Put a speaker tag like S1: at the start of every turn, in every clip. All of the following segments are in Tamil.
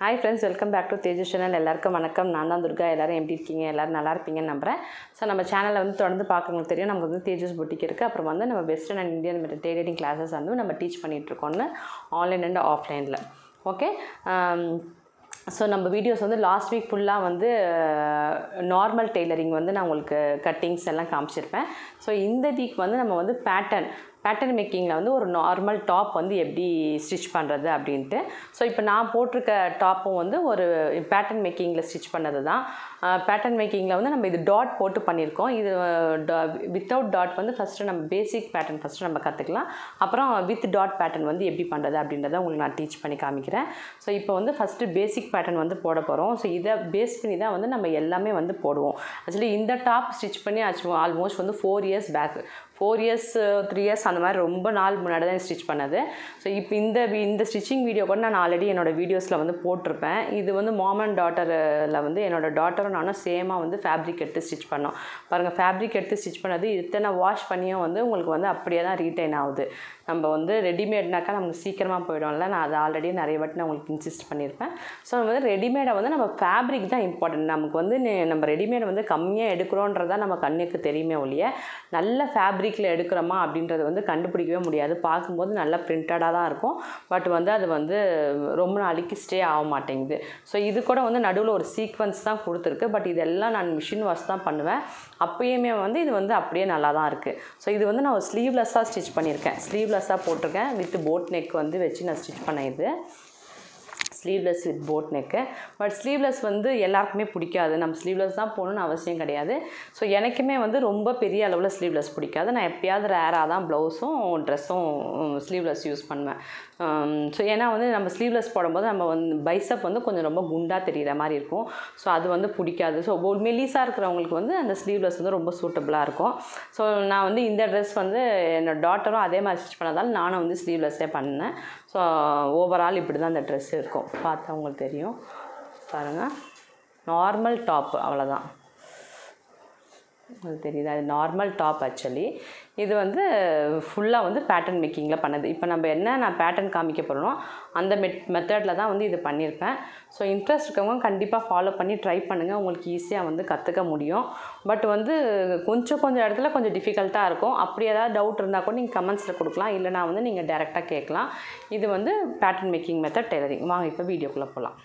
S1: Hi friends, welcome back to Tejas channel. எல்லாருக்கும் வணக்கம். நான் தான் துர்கா. எல்லாரும் எப்படி இருக்கீங்க? எல்லாரும் நல்லா இருப்பீங்கன்னு நம்புறேன். ஸோ நம்ம சேனலை வந்து தொடர்ந்து பார்க்கறவங்களுக்கு தெரியும், நமக்கு வந்து தேஜஸ் பொட்டிக் இருக்குது. அப்புறம் வந்து நம்ம western and Indian tailoring classes வந்து நம்ம டீச் பண்ணிகிட்ருக்கோன்னு ஆன்லைன் அண்ட் ஆஃப்லைனில். ஓகே, ஸோ நம்ம வீடியோஸ் வந்து லாஸ்ட் வீக் ஃபுல்லாக வந்து நார்மல் டெய்லரிங் வந்து நான் உங்களுக்கு கட்டிங்ஸ் எல்லாம் காமிச்சிருப்பேன். ஸோ இந்த வீக் வந்து நம்ம வந்து பேட்டர்ன் மேக்கிங்கில் வந்து ஒரு நார்மல் டாப் வந்து எப்படி ஸ்டிச் பண்ணுறது அப்படின்ட்டு. ஸோ இப்போ நான் போட்டிருக்க டாப்பும் வந்து ஒரு பேட்டர்ன் மேக்கிங்கில் ஸ்டிச் பண்ணது தான். பேட்டர்ன் மேக்கிங்கில் வந்து நம்ம இது டாட் போட்டு பண்ணியிருக்கோம். இது வித்தவுட் டாட் வந்து ஃபஸ்ட்டு நம்ம பேசிக் பேட்டர்ன் ஃபஸ்ட்டு நம்ம கற்றுக்கலாம். அப்புறம் வித் டாட் பேட்டர்ன் வந்து எப்படி பண்ணுறது அப்படின்றத உங்களுக்கு நான் டீச் பண்ணி காமிக்கிறேன். ஸோ இப்போ வந்து ஃபஸ்ட்டு பேசிக் பேட்டர்ன் வந்து போட போகிறோம். ஸோ இதை பேஸ் பண்ணி தான் வந்து நம்ம எல்லாமே வந்து போடுவோம். ஆக்சுவலி இந்த டாப் ஸ்டிச் பண்ணி ஆல்மோஸ்ட் வந்து 4 இயர்ஸ் பேக், 4 இயர்ஸ் 3 இயர்ஸ் அந்த மாதிரி ரொம்ப நாள் முன்னாடி தான் ஸ்டிச் பண்ணது. ஸோ இப்போ இந்த ஸ்டிச்சிங் வீடியோ கூட நான் ஆல்ரெடி என்னோடய வீடியோஸில் வந்து போட்டிருப்பேன். இது வந்து மாம் அண்ட் டாட்டரில் வந்து என்னோடய டாட்டரும் நானும் சேமாக வந்து ஃபேப்ரிக் எடுத்து ஸ்டிச் பண்ணோம். பாருங்கள், ஃபேப்ரிக் எடுத்து ஸ்டிச் பண்ணது இத்தனை வாஷ் பண்ணியும் வந்து உங்களுக்கு வந்து அப்படியே தான் ரீட்டைன் ஆகுது. நம்ம வந்து ரெடிமேட்னாக்கா நமக்கு சீக்கிரமாக போயிடும்ல. நான் அதை ஆல்ரெடி நிறைய வாட்டி நான் உங்களுக்கு இன்சிஸ்ட் பண்ணியிருப்பேன். ஸோ வந்து ரெடிமேடை வந்து நம்ம ஃபேப்ரிக் தான் இம்பார்ட்டன்ட். நமக்கு வந்து நம்ம ரெடிமேடை வந்து கம்மியாக எடுக்கிறோன்றதான் நம்ம கண்ணுக்கு தெரியுமே ஒழிய நல்ல ஃபேப்ரிக்கில் எடுக்கிறோமா அப்படின்றது வந்து கண்டுபிடிக்கவே முடியாது. பார்க்கும்போது நல்லா பிரிண்டடாக தான் இருக்கும், பட் வந்து அது வந்து ரொம்ப நாளைக்கு ஸ்டே ஆக மாட்டேங்குது. ஸோ இது கூட வந்து நடுவில் ஒரு சீக்வன்ஸ் தான் கொடுத்துருக்கு. பட் இதெல்லாம் நான் மிஷின் வாஷ் தான் பண்ணுவேன். அப்பயுமே வந்து இது வந்து அப்படியே நல்லா தான் இருக்குது. ஸோ இது வந்து நான் ஒரு ஸ்லீவ்லெஸ்ஸாக ஸ்டிச் பண்ணியிருக்கேன். ஸ்லீவ்லெஸ்ஸாக போட்டிருக்கேன். வித் போட் நெக் வந்து வச்சு நான் ஸ்டிச் பண்ணேன். இது sleeveless with boat neck. But sleeveless வந்து எல்லாருக்குமே பிடிக்காது. நம்ம ஸ்லீவ்லெஸ் தான் போகணுன்னு அவசியம் கிடையாது. ஸோ எனக்குமே வந்து ரொம்ப பெரிய அளவில் ஸ்லீவ்லெஸ் பிடிக்காது. நான் எப்பயாவது ரேராக தான் ப்ளவுஸும் ட்ரெஸ்ஸும் ஸ்லீவ்லெஸ் யூஸ் பண்ணுவேன். ஸோ ஏன்னா வந்து நம்ம ஸ்லீவ்லெஸ் போடும்போது நம்ம வந்து பைசப் வந்து கொஞ்சம் ரொம்ப குண்டாக தெரிகிற மாதிரி இருக்கும். ஸோ அது வந்து பிடிக்காது. ஸோ மெலிசாக இருக்கிறவங்களுக்கு வந்து அந்த ஸ்லீவ்லெஸ் வந்து ரொம்ப சூட்டபுளாக இருக்கும். ஸோ நான் வந்து இந்த ட்ரெஸ் வந்து என்னோடய டாட்டரும் அதே மாதிரி ஸ்டிச் பண்ணதால் நானும் வந்து ஸ்லீவ்லெஸ்ஸே பண்ணேன். ஸோ ஓவரால் இப்படி தான் அந்த ட்ரெஸ் இருக்கும். பார்த்தா உங்களுக்கு தெரியும். பாருங்கள், நார்மல் டாப், அவ்வளோதான். அது தெரியுது, அது நார்மல் டாப். ஆக்சுவலி இது வந்து ஃபுல்லாக வந்து பேட்டர்ன் மேக்கிங்கில் பண்ணது. இப்போ நம்ம நான் பேட்டர்ன் காமிக்க போகிறோம் அந்த மெத்தடில் தான் வந்து இது பண்ணியிருப்பேன். ஸோ இன்ட்ரெஸ்ட் இருக்கவங்க கண்டிப்பாக ஃபாலோ பண்ணி ட்ரை பண்ணுங்கள். உங்களுக்கு ஈஸியாக வந்து கற்றுக்க முடியும். பட் வந்து கொஞ்சம் இடத்துல கொஞ்சம் டிஃபிகல்ட்டாக இருக்கும். அப்படி ஏதாவது டவுட் இருந்தால் கூட நீங்கள் கமெண்ட்ஸில் கொடுக்கலாம், இல்லைனா வந்து நீங்கள் டைரெக்டாக கேட்கலாம். இது வந்து பேட்டர்ன் மேக்கிங் மெத்தட் டெய்லரிங். வாங்க இப்போ வீடியோக்குள்ளே போகலாம்.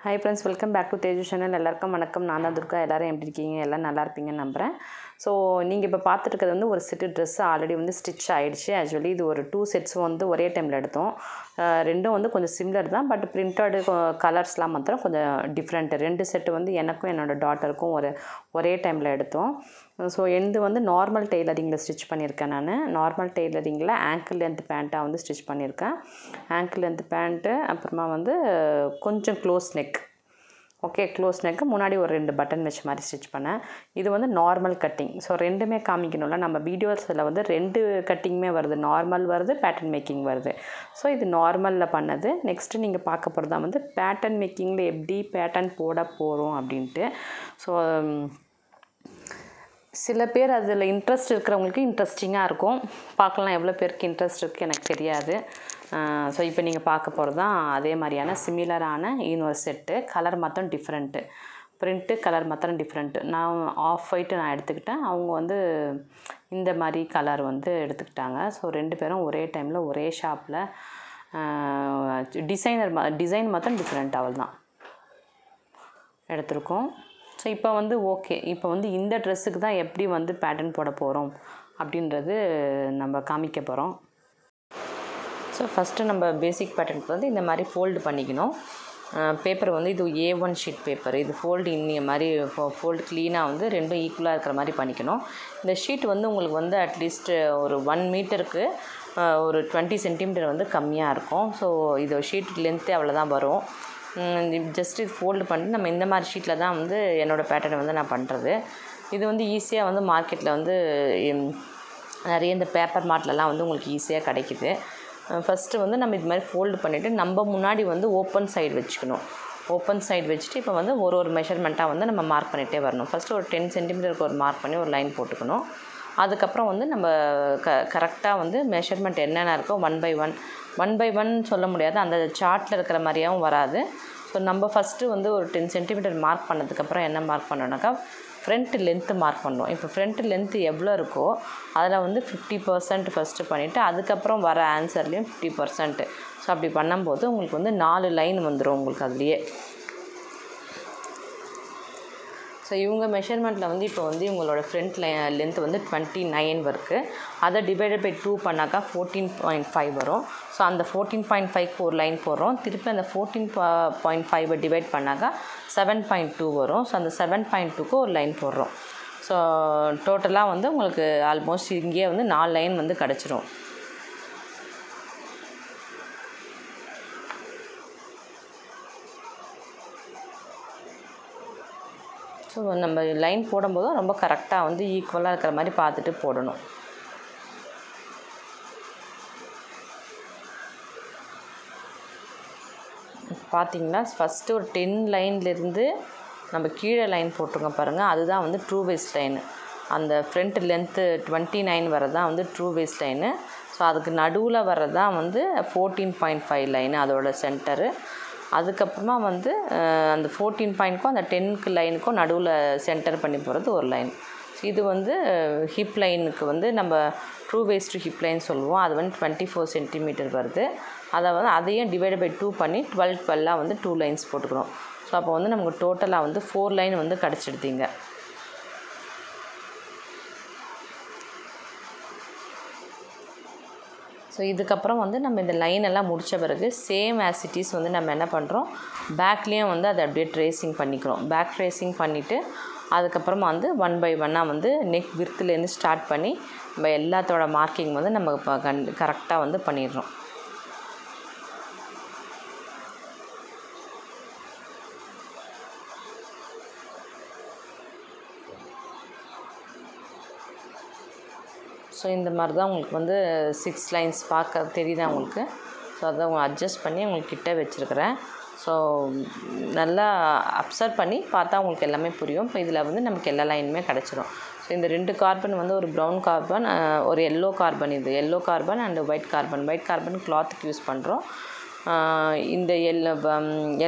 S1: Hi friends, welcome back to Tejas channel. எல்லாருக்கும் வணக்கம். நான் தான் துர்கா. எல்லோரும் எப்படி இருக்கீங்க? எல்லாம் நல்லா இருப்பீங்கன்னு நம்புகிறேன். ஸோ நீங்கள் இப்போ பார்த்துருக்கிறது வந்து ஒரு செட்டு ட்ரெஸ் ஆல்ரெடி வந்து ஸ்டிச் ஆகிடுச்சு. ஆக்சுவலி இது ஒரு 2 செட்ஸ் வந்து ஒரே டைமில் எடுத்தோம். ரெண்டும் வந்து கொஞ்சம் சிமிலர் தான், பட் பிரிண்டடு கலர்ஸ்லாம் மாத்திரம் கொஞ்சம் டிஃப்ரெண்ட்டு. 2 செட்டு வந்து எனக்கும் என்னோடய டாட்டருக்கும் ஒரே டைமில் எடுத்தோம். ஸோ எந்து வந்து நார்மல் டெய்லரிங்கில் ஸ்டிச் பண்ணியிருக்கேன். நான் நார்மல் டெய்லரிங்கில் ஆங்கிள் லென்த் பேண்ட்டாக வந்து ஸ்டிச் பண்ணியிருக்கேன். ஆங்கிள் லென்த் பேண்ட்டு, அப்புறமா வந்து கொஞ்சம் close neck. Okay, close neck முன்னாடி ஒரு 2 பட்டன் வச்ச மாதிரி ஸ்டிச் பண்ணேன். இது வந்து நார்மல் கட்டிங். ஸோ ரெண்டுமே காமிக்கணும்ல. நம்ம வீடியோஸில் வந்து 2 கட்டிங்குமே வருது. நார்மல் வருது, பேட்டர்ன் மேக்கிங் வருது. ஸோ இது நார்மலில் பண்ணது. நெக்ஸ்ட்டு நீங்கள் பார்க்க போகிறது தான் வந்து பேட்டர்ன் மேக்கிங்கில் எப்படி பேட்டர்ன் போட போகிறோம் அப்படின்ட்டு. ஸோ சில பேர் அதில் இன்ட்ரெஸ்ட் இருக்கிறவங்களுக்கு இன்ட்ரெஸ்டிங்காக இருக்கும். பார்க்கலாம் எவ்வளோ பேருக்கு இன்ட்ரெஸ்ட் இருக்குது எனக்கு தெரியாது. ஸோ இப்போ நீங்கள் பார்க்க போகிறது தான் அதே மாதிரியான சிமிலரான இன்னொரு செட்டு. கலர் மாத்திரம் டிஃப்ரெண்ட்டு, பிரிண்ட்டு கலர் மாத்திரம் டிஃப்ரெண்ட்டு. நான் ஆஃப் ஒயிட்டு நான் எடுத்துக்கிட்டேன். அவங்க வந்து இந்த மாதிரி கலர் வந்து எடுத்துக்கிட்டாங்க. ஸோ 2 பேரும் ஒரே டைமில் ஒரே ஷாப்பில் டிசைன் மாத்திரம் டிஃப்ரெண்ட் அவள் தான் எடுத்திருக்கோம். ஸோ இப்போ வந்து ஓகே, இப்போ வந்து இந்த ட்ரெஸ்ஸுக்கு தான் எப்படி வந்து பேட்டர்ன் போட போகிறோம் அப்படின்றது நம்ம காமிக்க போகிறோம். ஸோ ஃபஸ்ட்டு நம்ம பேசிக் பேட்டர்னுக்கு வந்து இந்த மாதிரி ஃபோல்டு பண்ணிக்கணும். பேப்பர் வந்து இது A1 ஷீட் பேப்பர். இது ஃபோல்டு இந்த மாதிரி ஃபோல்டு க்ளீனாக வந்து 2 ஈக்குவலாக இருக்கிற மாதிரி பண்ணிக்கணும். இந்த ஷீட் வந்து உங்களுக்கு வந்து அட்லீஸ்ட் ஒரு 1 மீட்டருக்கு ஒரு 20 சென்டிமீட்டர் வந்து கம்மியாக இருக்கும். ஸோ இது ஷீட் லென்த்து அவ்வளோதான் வரும். ஜஸ்ட் இது ஃபோல்டு பண்ணிட்டு நம்ம இந்த மாதிரி ஷீட்டில் தான் வந்து என்னோடய பேட்டர்னை வந்து நான் பண்ணுறது. இது வந்து ஈஸியாக வந்து மார்க்கெட்டில் வந்து நிறைய இந்த பேப்பர் மார்ட்லலாம் வந்து உங்களுக்கு ஈஸியாக கிடைக்கிது. ஃபஸ்ட்டு வந்து நம்ம இது மாதிரி ஃபோல்டு பண்ணிவிட்டு நம்ம முன்னாடி வந்து ஓப்பன் சைடு வச்சுக்கணும். ஓப்பன் சைடு வச்சுட்டு இப்போ வந்து ஒரு மெஷர்மெண்ட்டாக வந்து நம்ம மார்க் பண்ணிகிட்டே வரணும். ஃபஸ்ட்டு ஒரு 10 சென்டிமீட்டருக்கு ஒரு மார்க் பண்ணி ஒரு லைன் போட்டுக்கணும். அதுக்கப்புறம் வந்து நம்ம கரெக்டாக வந்து மெஷர்மெண்ட் என்னென்ன இருக்கோ 1 by 1 சொல்ல முடியாது, அந்த சார்ட்டில் இருக்கிற மாதிரியாகவும் வராது. ஸோ நம்ம ஃபஸ்ட்டு வந்து ஒரு 10 சென்டிமீட்டர் மார்க் பண்ணதுக்கப்புறம் என்ன மார்க் பண்ணோன்னாக்கா ஃப்ரண்ட் லென்த்து மார்க் பண்ணுறோம். இப்போ ஃப்ரண்ட் லென்த்து எவ்வளோ இருக்கோ அதில் வந்து 50% ஃபஸ்ட்டு பண்ணிவிட்டு அதுக்கப்புறம் வர ஆன்சர்லேயும் 50%. ஸோ அப்படி பண்ணும்போது உங்களுக்கு வந்து 4 லைன் வந்துடும் உங்களுக்கு அதுலேயே. ஸோ இவங்க மெஷர்மெண்ட்டில் வந்து இப்போ வந்து இவங்களோட ஃப்ரண்ட் லென்த் வந்து 29 இருக்குது. அதை டிவைடட் பை 2 பண்ணாக்கா 14.5 வரும். ஸோ அந்த 14.5க்கு ஒரு லைன் போடுறோம். திருப்பி அந்த 14.5 டிவைட் பண்ணாக்கா 7.2 வரும். ஸோ அந்த 7.2க்கு ஒரு லைன் போடுறோம். ஸோ டோட்டலாக வந்து உங்களுக்கு ஆல்மோஸ்ட் இங்கேயே வந்து 4 லைன் வந்து கிடச்சிரும். ஸோ நம்ம லைன் போடும்போதும் ரொம்ப கரெக்டாக வந்து ஈக்குவலாக இருக்கிற மாதிரி பார்த்துட்டு போடணும். பார்த்திங்கன்னா ஃபஸ்ட்டு ஒரு 10 லைன்லேருந்து நம்ம கீழே லைன் போட்டிருங்க பாருங்கள், அதுதான் வந்து ட்ரூ வேஸ்ட் லைனு. அந்த ஃப்ரண்ட் லென்த்து 29 வரதான் வந்து ட்ரூ வேஸ்ட் லைனு. ஸோ அதுக்கு நடுவில் வரதான் வந்து 14.5 லைனு அதோட சென்டரு. அதுக்கப்புறமா வந்து அந்த 14.க்கும் அந்த 10க்கு லைனுக்கும் நடுவில் சென்டர் பண்ணி போகிறது ஒரு லைன். இது வந்து ஹிப் லைனுக்கு வந்து நம்ம ட்ரூ வேஸ்ட் ஹிப் லைன் சொல்லுவோம். அது வந்து 24 சென்டிமீட்டர் வருது. அதை வந்து அதையும் டிவைட் பை 2 பண்ணி 12 வந்து 2 லைன்ஸ் போட்டுக்கிறோம். ஸோ அப்போ வந்து நமக்கு டோட்டலாக வந்து 4 லைன் வந்து கிடச்சிடுதிங்க. ஸோ இதுக்கப்புறம் வந்து நம்ம இந்த லைன் எல்லாம் முடித்த பிறகு சேம் ஆசிட்டிஸ் வந்து நம்ம என்ன பண்ணுறோம், பேக்லேயும் வந்து அதை அப்படியே ட்ரேசிங் பண்ணிக்கிறோம். பேக் ட்ரேசிங் பண்ணிவிட்டு அதுக்கப்புறமா வந்து 1 by 1 வந்து நெக் விர்த்துலேருந்து ஸ்டார்ட் பண்ணி நம்ம எல்லாத்தோட மார்க்கிங் வந்து நம்ம இப்போ கரெக்டாக வந்து பண்ணிடுறோம். ஸோ இந்த மாதிரி தான் உங்களுக்கு வந்து 6 லைன்ஸ் பார்க்க தெரியுதா உங்களுக்கு. ஸோ அதை அட்ஜஸ்ட் பண்ணி உங்களுக்கு கிட்ட வச்சுருக்கிறேன். ஸோ நல்லா அப்சர்வ் பண்ணி பார்த்தா உங்களுக்கு எல்லாமே புரியும். இப்போ இதில் வந்து நமக்கு எல்லா லைனுமே கிடச்சிரும். ஸோ இந்த 2 கார்பன் வந்து ஒரு ப்ரௌன் கார்பன், ஒரு எல்லோ கார்பன். இது yellow carbon and white carbon கிளாத்துக்கு யூஸ் பண்ணுறோம். இந்த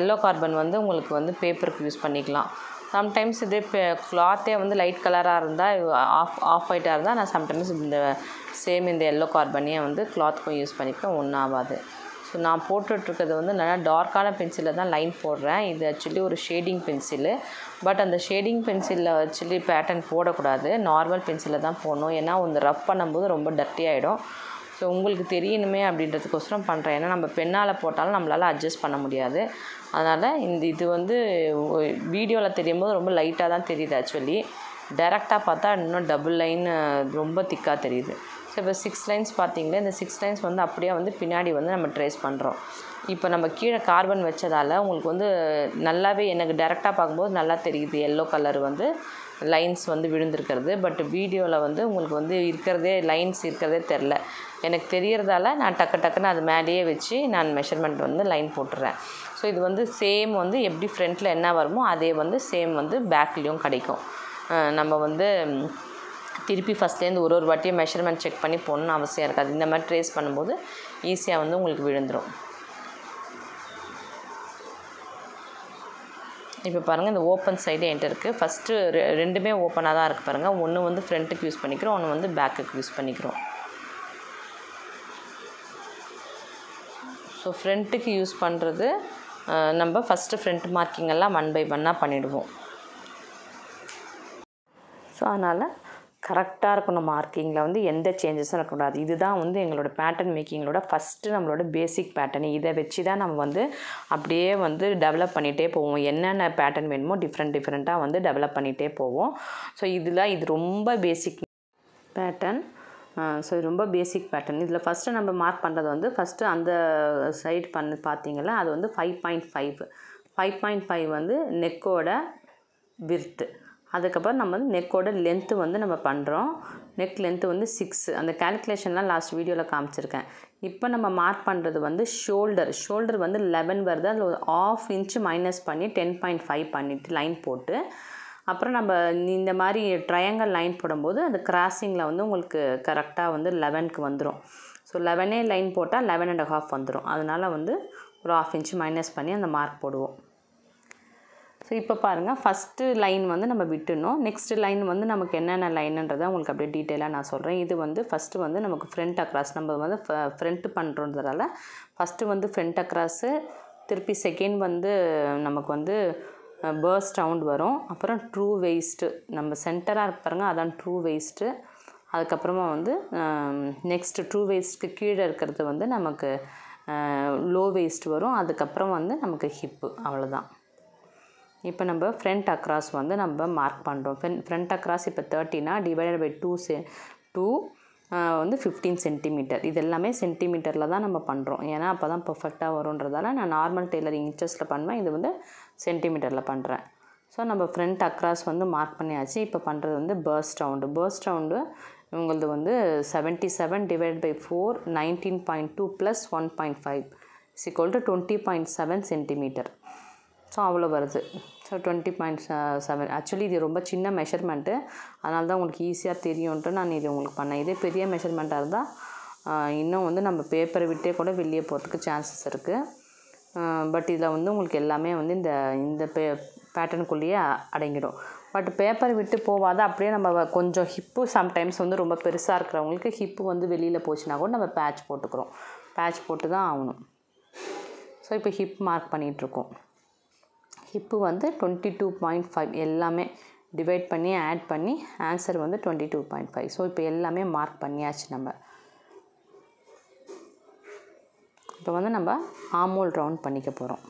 S1: எல்லோ கார்பன் வந்து உங்களுக்கு வந்து பேப்பருக்கு யூஸ் பண்ணிக்கலாம். சம்டைம்ஸ் இதே கிளாத்தே வந்து லைட் கலராக இருந்தால் ஆஃப் ஒயிட்டாக இருந்தால் நான் சம்டைம்ஸ் இந்த எல்லோ கார்பனையே வந்து கிளாத்துக்கும் யூஸ் பண்ணிப்பேன், ஒன்றும் ஆகாது. ஸோ நான் போட்டுட்ருக்கிறது வந்து நல்லா டார்க்கான பென்சிலில் தான் லைன் போடுறேன். இது ஆக்சுவலி ஒரு ஷேடிங் பென்சிலு. பட் அந்த ஷேடிங் பென்சிலில் ஆக்சுவலி பேட்டர்ன் போடக்கூடாது, நார்மல் பென்சிலில் தான் போடணும். ஏன்னா வந்து ரப் பண்ணும்போது ரொம்ப டர்ட்டி ஆகிடும். ஸோ உங்களுக்கு தெரியணுமே அப்படின்றதுக்கோசரம் பண்ணுறேன். ஏன்னா நம்ம பெண்ணால் போட்டாலும் நம்மளால் அட்ஜஸ்ட் பண்ண முடியாது. அதனால் இது வந்து வீடியோவில் தெரியும் போது ரொம்ப லைட்டாக தான் தெரியுது. ஆக்சுவலி டைரெக்டாக பார்த்தா இன்னும் டபுள் லைன் ரொம்ப திக்காக தெரியுது. ஸோ இப்போ 6 லைன்ஸ் பார்த்திங்களே, இந்த 6 லைன்ஸ் வந்து அப்படியே வந்து பின்னாடி வந்து நம்ம ட்ரேஸ் பண்ணுறோம். இப்போ நம்ம கீழே கார்பன் வச்சதால் உங்களுக்கு வந்து நல்லாவே எனக்கு டைரெக்டாக பார்க்கும்போது நல்லா தெரியுது எல்லோ கலர் வந்து லைன்ஸ் வந்து விழுந்திருக்கிறது. பட் வீடியோவில் வந்து உங்களுக்கு வந்து லைன்ஸ் இருக்கிறதே தெரில. எனக்கு தெரியறதால நான் டக்குன்னு அது மேலேயே வச்சு நான் மெஷர்மெண்ட் வந்து லைன் போட்டுறேன். ஸோ இது வந்து சேம் வந்து எப்படி ஃப்ரண்ட்டில் என்ன வருமோ அதே வந்து சேம் வந்து பேக்லேயும் கிடைக்கும். நம்ம வந்து திருப்பி ஃபஸ்ட்லேருந்து ஒரு வாட்டியும் மெஷர்மெண்ட் செக் பண்ணி போடணும்னு அவசியம் இருக்காது. இந்த மாதிரி ட்ரேஸ் பண்ணும்போது ஈஸியாக வந்து உங்களுக்கு விழுந்துடும். இப்போ பாருங்கள், இந்த ஓப்பன் சைடு என்கிட்ட இருக்குது. ஃபஸ்ட்டு ரெண்டுமே ஓப்பனாக தான் இருக்குது பாருங்கள். ஒன்று வந்து ஃப்ரண்ட்டுக்கு யூஸ் பண்ணிக்கிறோம், ஒன்று வந்து பேக்குக்கு யூஸ் பண்ணிக்கிறோம். ஸோ ஃப்ரண்ட்டுக்கு யூஸ் பண்ணுறது நம்ம ஃபஸ்ட்டு ஃப்ரண்ட் மார்க்கிங் எல்லாம் 1 by 1 பண்ணிவிடுவோம். ஸோ அதனால் கரெக்டாக இருக்கணும் மார்க்கிங்கில் வந்து எந்த சேஞ்சஸும் இருக்கக்கூடாது. இதுதான் வந்து எங்களோட பேட்டர்ன் மேக்கிங்களோட ஃபஸ்ட்டு நம்மளோட பேசிக் பேட்டர்ன். இதை வச்சு தான் நம்ம வந்து அப்படியே வந்து டெவலப் பண்ணிகிட்டே போவோம். என்னென்ன பேட்டர்ன் வேணுமோ டிஃப்ரெண்ட்டாக வந்து டெவலப் பண்ணிகிட்டே போவோம். ஸோ இது ரொம்ப பேசிக் பேட்டர்ன். ஸோ இது ரொம்ப பேசிக் பேட்டர்ன். இதில் ஃபஸ்ட்டு நம்ம மார்க் பண்ணுறது வந்து ஃபஸ்ட்டு அந்த சைடு பார்த்தீங்களா, அது வந்து 5.5 வந்து நெக்கோட விர்த்து. அதுக்கப்புறம் நம்ம வந்து நெக்கோட லென்த்து வந்து நம்ம பண்ணுறோம். நெக் லென்த்து வந்து 6. அந்த கேல்குலேஷன்லாம் லாஸ்ட் வீடியோவில் காமிச்சிருக்கேன். இப்போ நம்ம மார்க் பண்ணுறது வந்து ஷோல்டர் வந்து 11 வருது. அதில் ஒரு ½ இன்ச்சு மைனஸ் பண்ணி 10.5 பண்ணிவிட்டு லைன் போட்டு அப்புறம் நம்ம இந்த மாதிரி ட்ரையாங்கிள் லைன் போடும்போது அந்த கிராஸிங்கில் வந்து உங்களுக்கு கரெக்டாக வந்து 11க்கு வந்துடும். ஸோ 11 லைன் போட்டால் 11.5 வந்துடும். அதனால் வந்து ஒரு 1/2 இன்ச்சு மைனஸ் பண்ணி அந்த மார்க் போடுவோம். ஸோ இப்போ பாருங்கள், ஃபஸ்ட்டு லைன் வந்து நம்ம விட்டுணும். நெக்ஸ்ட்டு லைன் வந்து நமக்கு என்னென்ன லைனுன்றதை உங்களுக்கு அப்படியே டீட்டெயிலாக நான் சொல்கிறேன். இது வந்து ஃபஸ்ட்டு வந்து நமக்கு ஃப்ரண்ட் அக்ராஸ், நம்ம வந்து ஃப்ரண்ட்டு பண்ணுறதுனால ஃபஸ்ட்டு வந்து ஃப்ரண்ட் அக்ராஸு, திருப்பி செகண்ட் வந்து நமக்கு வந்து பர்ஸ்ட் ரவுண்ட் வரும். அப்புறம் ட்ரூ வெயிஸ்ட்டு, நம்ம சென்டராக இருக்கு பாருங்கள், அதான் ட்ரூ வெயிஸ்ட்டு. அதுக்கப்புறமா வந்து நெக்ஸ்ட்டு ட்ரூ வெயிஸ்ட்டுக்கு கீழே இருக்கிறது வந்து நமக்கு லோ வெயிஸ்ட் வரும். அதுக்கப்புறம் வந்து நமக்கு ஹிப்பு, அவ்வளோதான். இப்போ நம்ம ஃப்ரண்ட் அக்ராஸ் வந்து நம்ம மார்க் பண்ணுறோம். ஃப்ரண்ட் அக்ராஸ் இப்போ 30னா டிவைடட் பை 2 வந்து 15 சென்டிமீட்டர். இது எல்லாமே சென்டிமீட்டரில் தான் நம்ம பண்ணுறோம். ஏன்னா அப்போ தான் பர்ஃபெக்டாக வரும்ன்றதால நான் நார்மல் டெய்லரிங் இன்ச்சஸில் பண்ணுவேன், இது வந்து சென்டிமீட்டரில் பண்ணுறேன். ஸோ நம்ம ஃப்ரண்ட் அக்ராஸ் வந்து மார்க் பண்ணியாச்சு. இப்போ பண்ணுறது வந்து பர்ஸ்ட் ரவுண்டு. பர்ஸ்ட் ரவுண்டு உங்களது வந்து 77 டிவைடட் பை 4 19.2 + 1.5 = 20.7 சென்டிமீட்டர். ஸோ அவ்வளோ வருது. ஸோ 20.7. ஆக்சுவலி இது ரொம்ப சின்ன மெஷர்மெண்ட்டு, அதனால தான் உங்களுக்கு ஈஸியாக தெரியும்ன்ட்டு நான் இது உங்களுக்கு பண்ணேன். இதே பெரிய மெஷர்மெண்ட்டாக இருந்தால் இன்னும் வந்து நம்ம பேப்பரை விட்டே கூட வெளியே போகிறதுக்கு சான்சஸ் இருக்குது. பட் இதில் வந்து உங்களுக்கு எல்லாமே வந்து இந்த பேட்டர்னுக்குள்ளேயே அடங்கிடும். பட் பேப்பரை விட்டு போகாத அப்படியே நம்ம கொஞ்சம் ஹிப்பு சம்டைம்ஸ் வந்து ரொம்ப பெருசாக இருக்கிறவங்களுக்கு ஹிப்பு வந்து வெளியில் போச்சுன்னா கூட நம்ம பேட்ச் போட்டுக்கிறோம். பேட்ச் போட்டு தான் ஆகணும். ஸோ இப்போ ஹிப் மார்க் பண்ணிகிட்ருக்கோம். ஹிப்பு வந்து 22.5 எல்லாமே டிவைட் பண்ணி ஆட் பண்ணி ஆன்சர் வந்து 22.5. ஸோ இப்போ எல்லாமே மார்க் பண்ணியாச்சு. நம்ம இப்போ வந்து நம்ம ஆர்ம்ஹோல் ரவுண்ட் பண்ணிக்க போகிறோம்.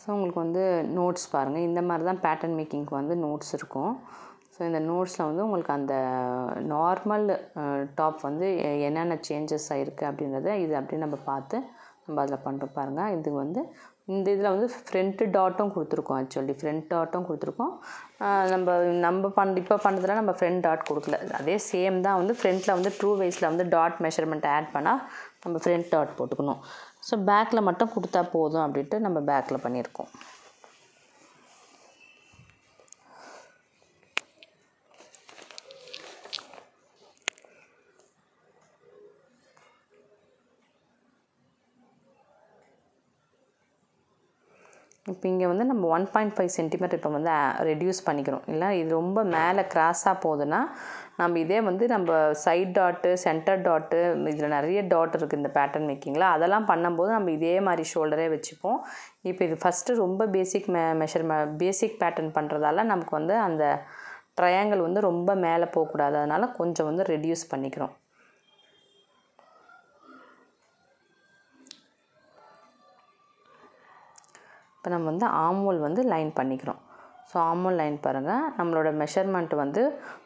S1: ஸோ உங்களுக்கு வந்து நோட்ஸ் பாருங்கள், இந்த மாதிரி தான் பேட்டர்ன் மேக்கிங்க்கு வந்து நோட்ஸ் இருக்கும். ஸோ இந்த நோட்ஸில் வந்து உங்களுக்கு அந்த நார்மல் டாப் வந்து என்னென்ன சேஞ்சஸ் ஆகிருக்கு அப்படின்றத இது அப்படியே நம்ம பார்த்து நம்ம அதில் பண்ணுறோம். பாருங்கள், இது வந்து இந்த இதில் வந்து ஃப்ரண்ட்டு டாட்டும் கொடுத்துருக்கோம். ஆக்சுவலி ஃப்ரண்ட் டாட்டும் கொடுத்துருக்கோம். நம்ம இப்போ பண்ணுறதுல நம்ம ஃப்ரண்ட் டாட் கொடுக்கல, அதே சேம் தான். வந்து ஃப்ரண்ட்டில் வந்து ட்ரூ வைஸில் வந்து டாட் மெஷர்மெண்ட் ஆட் பண்ணால் நம்ம ஃப்ரண்ட் டாட் போட்டுக்கணும். ஸோ பேக்கில் மட்டும் கொடுத்தா போதும் அப்படின்ட்டு நம்ம பேக்கில் பண்ணியிருக்கோம். இப்போ இங்கே வந்து நம்ம 1.5 சென்டிமீட்டர் இப்போ வந்து ரெடியூஸ் பண்ணிக்கிறோம். இல்லை இது ரொம்ப மேலே கிராஸாக போகுதுன்னா நம்ம இதே வந்து நம்ம சைட் டாட்டு, சென்டர் டாட்டு, இதில் நிறைய டாட் இருக்குது இந்த பேட்டர்ன் மேக்கிங்கில். அதெல்லாம் பண்ணும்போது நம்ம இதே மாதிரி ஷோல்டரே வச்சுப்போம். இப்போ இது ஃபஸ்ட்டு ரொம்ப பேசிக் பேட்டர்ன் பண்ணுறதால நமக்கு வந்து அந்த ட்ரையாங்கிள் வந்து ரொம்ப மேலே போகக்கூடாது. அதனால் கொஞ்சம் வந்து ரெடியூஸ் பண்ணிக்கிறோம். இப்போ நம்ம வந்து ஆர்ம்ஹோல் வந்து லைன் பண்ணிக்கிறோம். ஸோ ஆர்ம்ஹோல் லைன் பாருங்கள், நம்மளோட மெஷர்மெண்ட் வந்து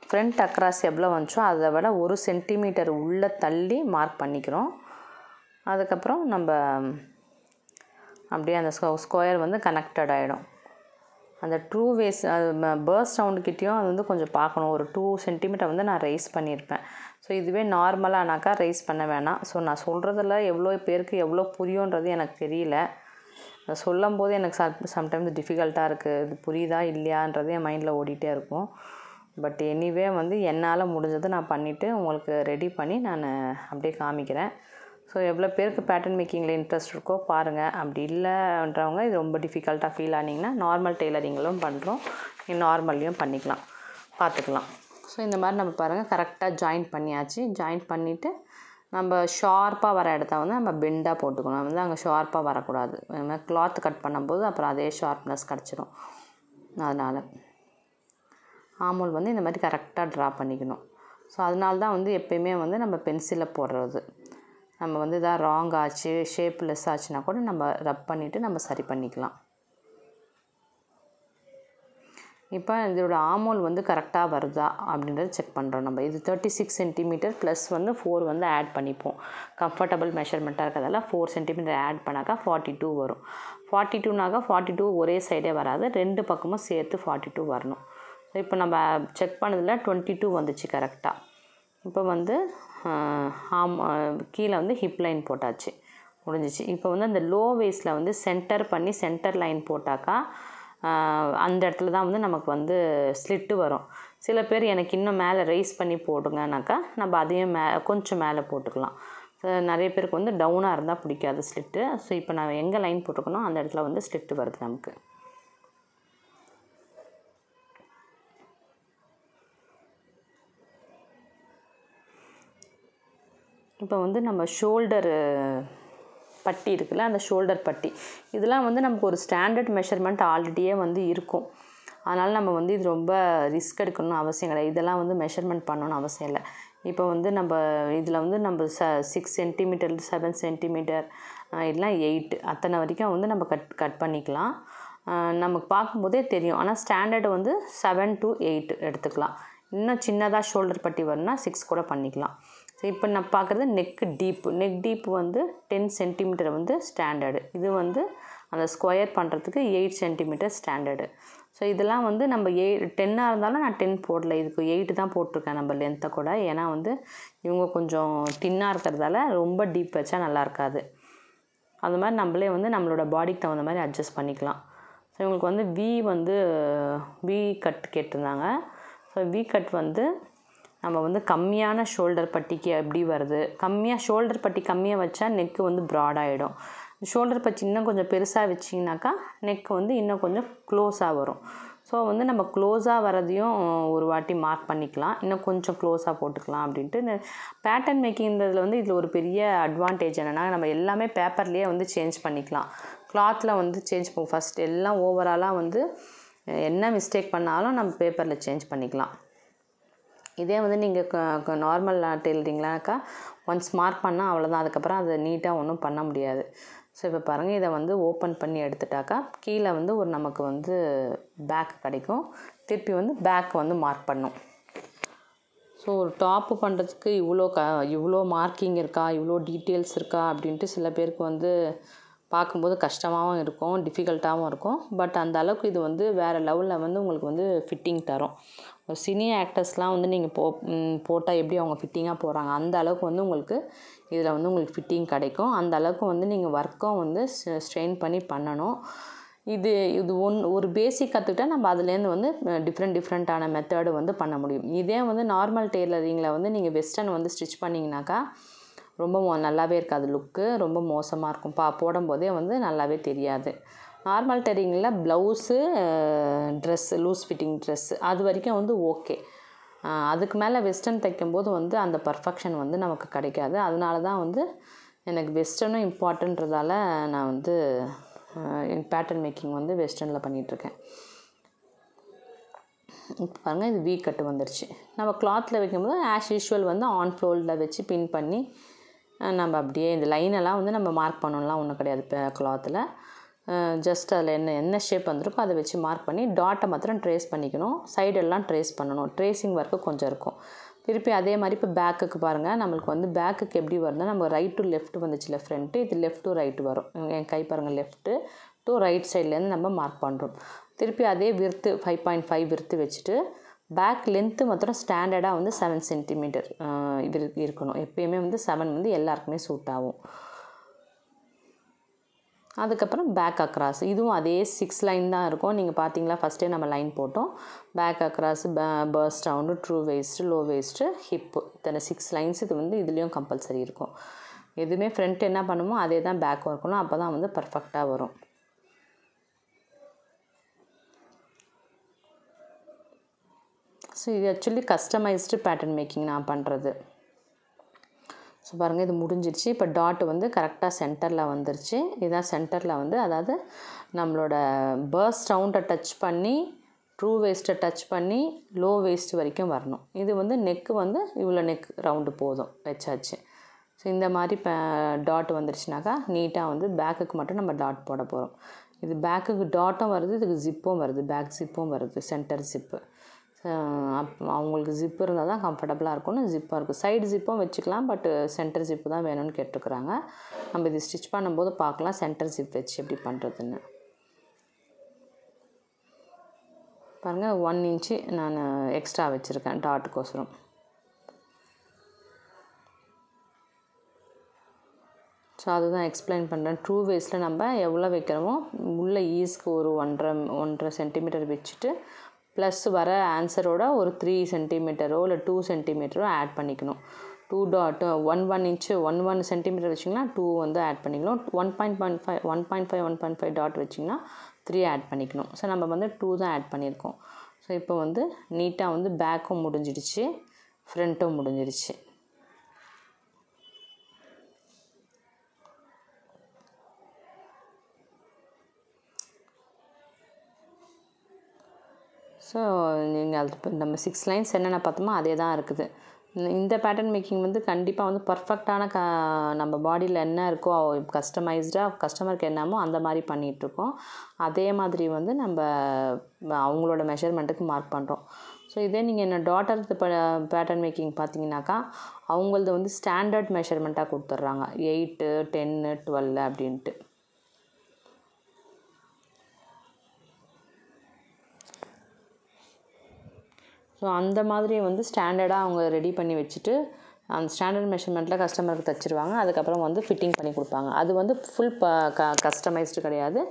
S1: ஃப்ரண்ட் அக்ராஸ் எவ்வளோ வந்துச்சோ அதை விட 1 சென்டிமீட்டர் உள்ளே தள்ளி மார்க் பண்ணிக்கிறோம். அதுக்கப்புறம் நம்ம அப்படியே அந்த ஸ்கொயர் வந்து கனெக்டட் ஆகிடும். அந்த ட்ரூ வேஸ் பர்ஸ்ட் ரவுண்டுக்கிட்டேயும் அது வந்து கொஞ்சம் பார்க்கணும். ஒரு 2 சென்டிமீட்டர் வந்து நான் ரைஸ் பண்ணியிருப்பேன். ஸோ இதுவே நார்மலானாக்கா ரைஸ் பண்ண வேணாம். ஸோ நான் சொல்கிறதில் எவ்வளோ பேருக்கு எவ்வளோ புரியுன்றது எனக்கு தெரியல. சொல்லும் போது எனக்கு சம்டைம்ஸ் டிஃபிகல்ட்டாக இருக்குது, இது புரியுதா இல்லையான்றது என் மைண்டில் ஓடிட்டே இருக்கும். பட் எனிவே வந்து என்னால் முடிஞ்சதை நான் பண்ணிவிட்டு உங்களுக்கு ரெடி பண்ணி நான் அப்படியே காமிக்கிறேன். ஸோ எவ்வளோ பேருக்கு பேட்டர்ன் மேக்கிங்கில் இன்ட்ரெஸ்ட் இருக்கோ பாருங்கள். அப்படி இல்லைன்றவங்க இது ரொம்ப டிஃபிகல்ட்டாக ஃபீல் ஆனிங்கன்னா நார்மல் டெய்லரிங்களும் பண்ணுறோம், நார்மல்லையும் பண்ணிக்கலாம், பார்த்துக்கலாம். ஸோ இந்த மாதிரி நம்ம பாருங்கள் கரெக்டாக ஜாயின் பண்ணியாச்சு. ஜாயின் பண்ணிவிட்டு நம்ம ஷார்ப்பாக வர இடத்த வந்து நம்ம பெண்டாக போட்டுக்கணும். வந்து அங்கே ஷார்ப்பாக வரக்கூடாது. நம்ம கிளாத் கட் பண்ணும்போது அப்புறம் அதே ஷார்ப்னஸ் கிடச்சிடும். அதனால் ஆர்ம்ஹோல் வந்து இந்த மாதிரி கரெக்டாக ட்ரா பண்ணிக்கணும். ஸோ அதனால தான் வந்து எப்போயுமே வந்து நம்ம பென்சிலில் போடுறது. நம்ம வந்து இதாக ராங் ஆச்சு, ஷேப் லெஸ் ஆச்சுன்னா கூட நம்ம ரப் பண்ணிவிட்டு நம்ம சரி பண்ணிக்கலாம். இப்போ இதோட ஆர்ம்ஹோல் வந்து கரெக்டாக வருதா அப்படின்றத செக் பண்ணுறோம். நம்ம இது 36 சென்டிமீட்டர் ப்ளஸ் வந்து 4 வந்து ஆட் பண்ணிப்போம். கம்ஃபர்டபுள் மெஷர்மெண்ட்டாக இருக்கிறதால 4 சென்டிமீட்டர் ஆட் பண்ணாக்கா 42 வரும். 42நாக்கா 42 ஒரே சைடே வராது, 2 பக்கமும் சேர்த்து 42 வரணும். இப்போ நம்ம செக் பண்ணதில் 22 வந்துச்சு கரெக்டாக. இப்போ வந்து கீழே வந்து ஹிப் லைன் போட்டாச்சு, முடிஞ்சிச்சு. இப்போ வந்து அந்த லோ வேஸ்ட்டில் வந்து சென்டர் பண்ணி சென்டர் லைன் போட்டாக்கா அந்த இடத்துல தான் வந்து நமக்கு வந்து ஸ்லிட்டு வரும். சில பேர் எனக்கு இன்னும் மேலே ரைஸ் பண்ணி போடுங்கனாக்கா நம்ம அதையும் கொஞ்சம் மேலே போட்டுக்கலாம். நிறைய பேருக்கு வந்து டவுனாக இருந்தால் பிடிக்காது ஸ்லிட்டு. ஸோ இப்போ நான் எங்கே லைன் போட்டிருக்கனோ அந்த இடத்துல வந்து ஸ்லிட்டு வருது நமக்கு. இப்போ வந்து நம்ம ஷோல்டரு பட்டி இருக்குல்ல, அந்த ஷோல்டர் பட்டி இதெல்லாம் வந்து நமக்கு ஒரு ஸ்டாண்டர்ட் மெஷர்மெண்ட் ஆல்ரெடியே வந்து இருக்கும். அதனால் நம்ம வந்து இது ரொம்ப ரிஸ்க் எடுக்கணும்னு அவசியம் கிடையாது. இதெல்லாம் வந்து மெஷர்மெண்ட் பண்ணணும்னு அவசியம் இல்லை. இப்போ வந்து நம்ம இதில் வந்து நம்ம 6 சென்டிமீட்டர் 7 சென்டிமீட்டர் இல்லைனா 8 அத்தனை வரைக்கும் வந்து நம்ம கட் பண்ணிக்கலாம். நமக்கு பார்க்கும்போதே தெரியும். ஆனால் ஸ்டாண்டர்டு வந்து 7 to 8 எடுத்துக்கலாம். இன்னும் சின்னதாக ஷோல்டர் பட்டி வரும்னா 6 கூட பண்ணிக்கலாம். ஸோ இப்போ நான் பார்க்குறது நெக் டீப்பு வந்து 10 சென்டிமீட்டர் வந்து ஸ்டாண்டர்டு. இது வந்து அந்த ஸ்கொயர் பண்ணுறதுக்கு 8 சென்டிமீட்டர் ஸ்டாண்டர்டு. ஸோ இதெல்லாம் வந்து நம்ம 10ஆக இருந்தாலும் நான் 10 போடல, இதுக்கு 8 தான் போட்டிருக்கேன் நம்ம லென்த்தை கூட. ஏன்னா வந்து இவங்க கொஞ்சம் தின்னாக இருக்கிறதால ரொம்ப டீப் வச்சா நல்லா இருக்காது. அது மாதிரி நம்மளே வந்து நம்மளோட பாடிக்கு தகுந்த மாதிரி அட்ஜஸ்ட் பண்ணிக்கலாம். ஸோ இவங்களுக்கு வந்து வி கட் கேட்டிருந்தாங்க. ஸோ வி கட் வந்து நம்ம வந்து கம்மியான ஷோல்டர் பட்டிக்கு எப்படி வருது, ஷோல்டர் பட்டி கம்மியாக வச்சா நெக்கு வந்து ப்ராடாகிடும். ஷோல்டர் பட்டி இன்னும் கொஞ்சம் பெருசாக வச்சிங்கனாக்கா நெக்கு வந்து இன்னும் கொஞ்சம் க்ளோஸாக வரும். ஸோ வந்து நம்ம க்ளோஸாக வரதையும் ஒரு வாட்டி மார்க் பண்ணிக்கலாம், இன்னும் கொஞ்சம் க்ளோஸாக போட்டுக்கலாம் அப்படின்ட்டு. பேட்டர்ன் மேக்கிங்கிறதுல வந்து இதில் ஒரு பெரிய அட்வான்டேஜ் என்னென்னா நம்ம எல்லாமே பேப்பர்லேயே வந்து சேஞ்ச் பண்ணிக்கலாம். கிளாத்தில் வந்து சேஞ்ச் பண்ணுவோம். ஃபஸ்ட் எல்லாம் ஓவராலாக வந்து என்ன மிஸ்டேக் பண்ணாலும் நம்ம பேப்பரில் சேஞ்ச் பண்ணிக்கலாம். இதே வந்து நீங்கள் நார்மல் டெய்லரிங்லாக்கா ஒன்ஸ் மார்க் பண்ணால் அவ்வளோதான், அதுக்கப்புறம் அதை நீட்டாக ஒன்றும் பண்ண முடியாது. ஸோ இப்போ பாருங்கள், இதை வந்து ஓப்பன் பண்ணி எடுத்துட்டாக்கா கீழே வந்து ஒரு நமக்கு வந்து பேக் கிடைக்கும். திருப்பி வந்து பேக் வந்து மார்க் பண்ணும். ஸோ ஒரு டாப்பு பண்ணுறதுக்கு இவ்வளோ மார்க்கிங் இருக்கா, இவ்வளோ டீட்டெயில்ஸ் இருக்கா அப்படின்ட்டு சில பேருக்கு வந்து பார்க்கும்போது கஷ்டமாகவும் இருக்கும், டிஃபிகல்ட்டாகவும் இருக்கும். பட் அந்த அளவுக்கு இது வந்து வேறு லெவலில் வந்து உங்களுக்கு வந்து ஃபிட்டிங் தரும். சினி ஆக்டர்ஸ்லாம் வந்து நீங்கள் போட்டால் எப்படி அவங்க ஃபிட்டிங்காக போடுறாங்க அந்த அளவுக்கு வந்து உங்களுக்கு இதில் வந்து உங்களுக்கு ஃபிட்டிங் கிடைக்கும். அந்த அளவுக்கு வந்து நீங்கள் ஒர்க்கும் வந்து ஸ்ட்ரெயின் பண்ணி பண்ணணும். இது ஒரு பேசிக் கற்றுக்கிட்டா நம்ம அதுலேருந்து வந்து டிஃப்ரெண்ட்டான மெத்தடு வந்து பண்ண முடியும். இதே வந்து நார்மல் டெய்லரிங்கில் வந்து நீங்கள் வெஸ்டர்ன் வந்து ஸ்டிச் பண்ணிங்கனாக்கா ரொம்ப நல்லாவே இருக்காது, லுக்கு ரொம்ப மோசமாக இருக்கும். போடும்போதே வந்து நல்லாவே தெரியாது. நார்மல் டெய்லரிங்கில் blouse dress loose fitting dress அது வரைக்கும் வந்து ஓகே. அதுக்கு மேலே வெஸ்டர்ன் தைக்கும்போது வந்து அந்த பர்ஃபெக்ஷன் வந்து நமக்கு கிடைக்காது. அதனால தான் வந்து எனக்கு வெஸ்டர்னும் இம்பார்ட்டன்றதால நான் வந்து என் பேட்டர்ன் மேக்கிங் வந்து வெஸ்டர்னில் பண்ணிகிட்ருக்கேன். இப்போ பாருங்கள், இது வீ கட்டு வந்துடுச்சு. நம்ம கிளாத்தில் வைக்கும்போது ஆஸ் யூஷுவல் வந்து ஆன் ஃப்ளோரில் வச்சு பின் பண்ணி நம்ம அப்படியே இந்த லைனெல்லாம் வந்து நம்ம மார்க் பண்ணணும்லாம் ஒன்றும் கிடையாது. இப்போ கிளாத்தில் ஜஸ்ட் அதில் என்ன ஷேப் வந்திருக்கோ அதை வச்சு மார்க் பண்ணி டாட்டை மாத்திரம் ட்ரேஸ் பண்ணிக்கணும். சைடெல்லாம் ட்ரேஸ் பண்ணணும். ட்ரேசிங் ஒர்க்கு கொஞ்சம் இருக்கும். திருப்பி அதே மாதிரி இப்போ பேக்குக்கு பாருங்கள், நம்மளுக்கு வந்து பேக்குக்கு எப்படி வருதுன்னா நம்ம ரைட் டு லெஃப்ட் வந்துச்சுல ஃப்ரண்ட்டு, இது லெஃப்ட் டு ரைட்டு வரும். என் கை பாருங்கள், லெஃப்ட்டு டு ரைட் சைட்லேருந்து நம்ம மார்க் பண்ணுறோம். திருப்பி அதே விர்த்து 5.5 விர்த்து வச்சுட்டு பேக் லென்த்து மாத்திரம் ஸ்டாண்டர்டாக வந்து 7 சென்டிமீட்டர் இருக்கணும். எப்பயுமே வந்து 7 வந்து எல்லாருக்குமே சூட் ஆகும். அதுக்கப்புறம் பேக் அக்ராஸ், இதுவும் அதே 6 லைன் தான் இருக்கும். நீங்கள் பார்த்தீங்களா, ஃபஸ்ட்டே நம்ம லைன் போட்டோம். Back across, first round, true waist, low waist, hip, இத்தனை 6 லைன்ஸ் இது வந்து இதுலேயும் கம்பல்சரி இருக்கும். எதுவுமே ஃப்ரண்ட் என்ன பண்ணுமோ அதே தான் பேக்கும் இருக்கணும். அப்போ தான் வந்து பர்ஃபெக்டாக வரும். ஸோ இது ஆக்சுவலி கஸ்டமைஸ்டு பேட்டர்ன் மேக்கிங் நான் பண்ணுறது. ஸோ பாருங்கள், இது முடிஞ்சிடுச்சு. இப்போ டாட் வந்து கரெக்டாக சென்டரில் வந்துருச்சு. இதுதான் சென்டரில் வந்து, அதாவது நம்மளோட பர்ஸ்ட் ரவுண்டை டச் பண்ணி ட்ரூ வேஸ்ட்டை டச் பண்ணி லோ வேஸ்ட் வரைக்கும் வரணும். இது வந்து நெக்கு வந்து இவ்வளோ நெக் ரவுண்டு போதும் வச்சாச்சு. ஸோ இந்த மாதிரி டாட் வந்துருச்சுனாக்கா நீட்டாக வந்து பேக்குக்கு மட்டும் நம்ம டாட் போட போகிறோம். இது பேக்குக்கு டாட்டும் வருது, இதுக்கு ஜிப்பும் வருது, பேக் ஜிப்பும் வருது, சென்டர் ஜிப்பு. அவங்களுக்கு ஜிப்பு இருந்தால் தான் கம்ஃபர்டபுளாக இருக்கும்னு ஜிப்பாக இருக்குது. சைடு ஜிப்பும் வச்சுக்கலாம், பட் சென்டர் ஜிப்பு தான் வேணும்னு கேட்டுருக்குறாங்க. நம்ம இது ஸ்டிச் பண்ணும்போது பார்க்கலாம் சென்டர் ஜிப் வச்சு எப்படி பண்ணுறதுன்னு. பாருங்கள், 1 இன்ச்சு நான் எக்ஸ்ட்ரா வச்சுருக்கேன் டாட்டுக்கோசரம். ஸோ அதுதான் எக்ஸ்பிளைன் பண்ணுறேன். ட்ரூ வேஸில் நம்ம எவ்வளோ வைக்கிறோமோ உள்ள ஈஸ்க்கு ஒரு 1.5 சென்டிமீட்டர் வச்சுட்டு ப்ளஸ் வர ஆன்சரோட ஒரு 3 சென்டிமீட்டரோ இல்லை 2 சென்டிமீட்டரோ ஆட் பண்ணிக்கணும். 1 இன்ச்சு 1 சென்டிமீட்டர் வச்சிங்கன்னா 2 வந்து ஆட் பண்ணிக்கணும். 1.5 டாட் வச்சிங்கன்னா 3 ஆட் பண்ணிக்கணும். ஸோ நம்ம வந்து 2 தான் ஆட் பண்ணியிருக்கோம். ஸோ இப்போ வந்து நீட்டாக வந்து பேக்கும் முடிஞ்சிடுச்சு, ஃப்ரண்ட்டும் முடிஞ்சிடுச்சு. ஸோ நீங்கள் அது நம்ம 6 லைன்ஸ் என்னென்ன பார்த்தோமோ அதே தான் இருக்குது. இந்த பேட்டர்ன் மேக்கிங் வந்து கண்டிப்பாக வந்து பர்ஃபெக்டான நம்ம பாடியில் என்ன இருக்கோ கஸ்டமைஸ்டாக கஸ்டமருக்கு என்னமோ அந்த மாதிரி பண்ணிகிட்ருக்கோம். அதே மாதிரி வந்து நம்ம அவங்களோட மெஷர்மெண்ட்டுக்கு மார்க் பண்ணுறோம். ஸோ இதே நீங்கள் என்ன டாட்டருக்கு பேட்டர்ன் மேக்கிங் பார்த்தீங்கன்னாக்கா அவங்களது வந்து ஸ்டாண்டர்ட் மெஷர்மெண்ட்டாக கொடுத்துட்றாங்க 8, 10, 12 அப்படின்ட்டு. ஸோ அந்த மாதிரி வந்து ஸ்டாண்டர்டாக அவங்க ரெடி பண்ணி வச்சுட்டு அந்த ஸ்டாண்டர்ட் மெஷர்மெண்ட்டில் கஸ்டமருக்கு தைச்சிருவாங்க. அதுக்கப்புறம் வந்து ஃபிட்டிங் பண்ணி கொடுப்பாங்க. அது வந்து ஃபுல் கஸ்டமைஸ்டு கிடையாது.